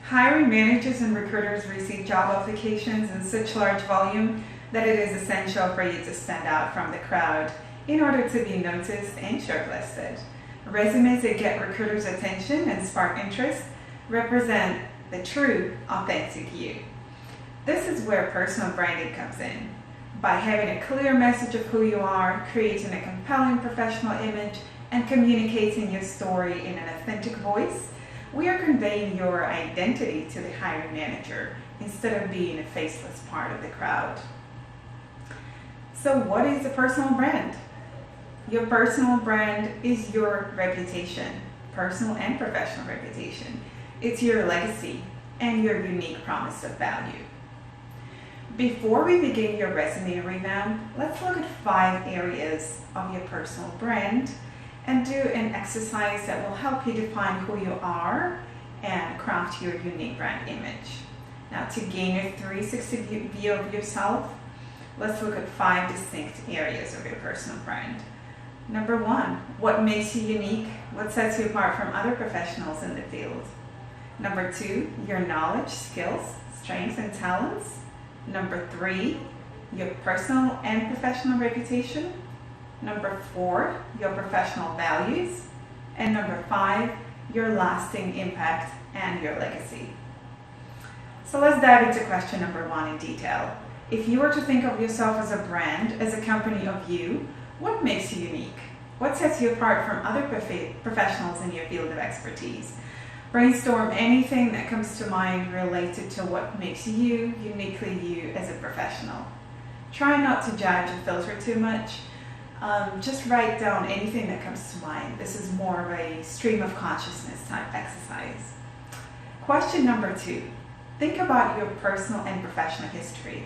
Hiring managers and recruiters receive job applications in such large volume that it is essential for you to stand out from the crowd in order to be noticed and shortlisted. Resumes that get recruiters' attention and spark interest represent the true, authentic you. This is where personal branding comes in. By having a clear message of who you are, creating a compelling professional image, and communicating your story in an authentic voice, we are conveying your identity to the hiring manager instead of being a faceless part of the crowd. So what is a personal brand? Your personal brand is your reputation, personal and professional reputation. It's your legacy and your unique promise of value. Before we begin your resume revamp, let's look at 5 areas of your personal brand and do an exercise that will help you define who you are and craft your unique brand image. Now, to gain a 360 view of yourself, let's look at 5 distinct areas of your personal brand. Number 1, what makes you unique? What sets you apart from other professionals in the field? Number 2, your knowledge, skills, strengths, and talents. Number 3, your personal and professional reputation. Number 4, your professional values. And number 5, your lasting impact and your legacy. So let's dive into question number 1 in detail. If you were to think of yourself as a brand, as a company of you, what makes you unique? What sets you apart from other professionals in your field of expertise? Brainstorm anything that comes to mind related to what makes you uniquely you as a professional. Try not to judge and filter too much. Just write down anything that comes to mind. This is more of a stream of consciousness type exercise. Question number 2. Think about your personal and professional history.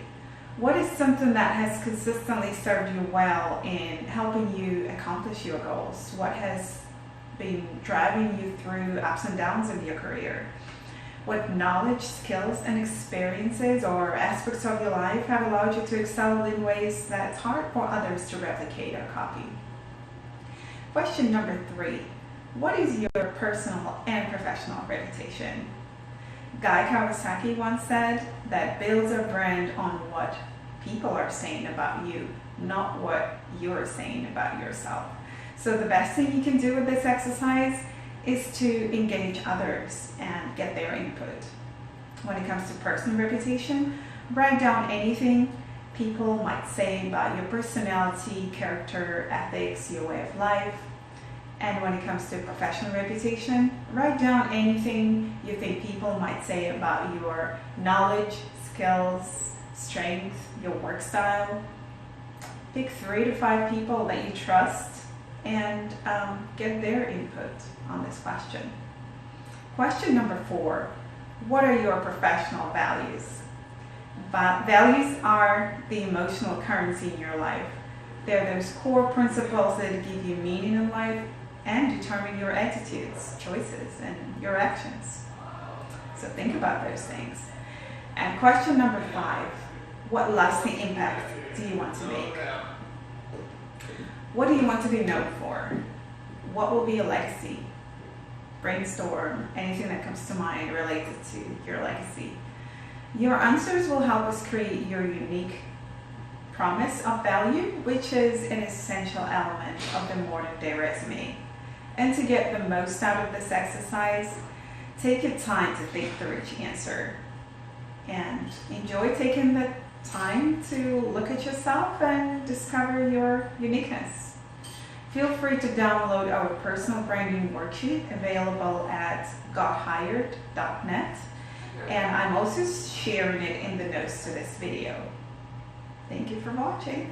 What is something that has consistently served you well in helping you accomplish your goals? What has been driving you through ups and downs of your career? What knowledge, skills, and experiences or aspects of your life have allowed you to excel in ways that's hard for others to replicate or copy? Question number 3. What is your personal and professional reputation? Guy Kawasaki once said that builds a brand on what people are saying about you, not what you're saying about yourself. So the best thing you can do with this exercise is to engage others and get their input. When it comes to personal reputation, write down anything people might say about your personality, character, ethics, your way of life. And when it comes to professional reputation, write down anything you think people might say about your knowledge, skills, strength, your work style. Pick 3 to 5 people that you trust and get their input on this question. Question number 4, what are your professional values? Values are the emotional currency in your life. They're those core principles that give you meaning in life and determine your attitudes, choices, and your actions. So think about those things. And question number 5, what lasting impact do you want to make? What do you want to be known for? What will be a legacy? Brainstorm anything that comes to mind related to your legacy. Your answers will help us create your unique promise of value, which is an essential element of the modern day resume. And to get the most out of this exercise, take your time to think through each answer and enjoy taking the time to look at yourself and discover your uniqueness. Feel free to download our personal branding worksheet available at gothired.net, and I'm also sharing it in the notes to this video. Thank you for watching.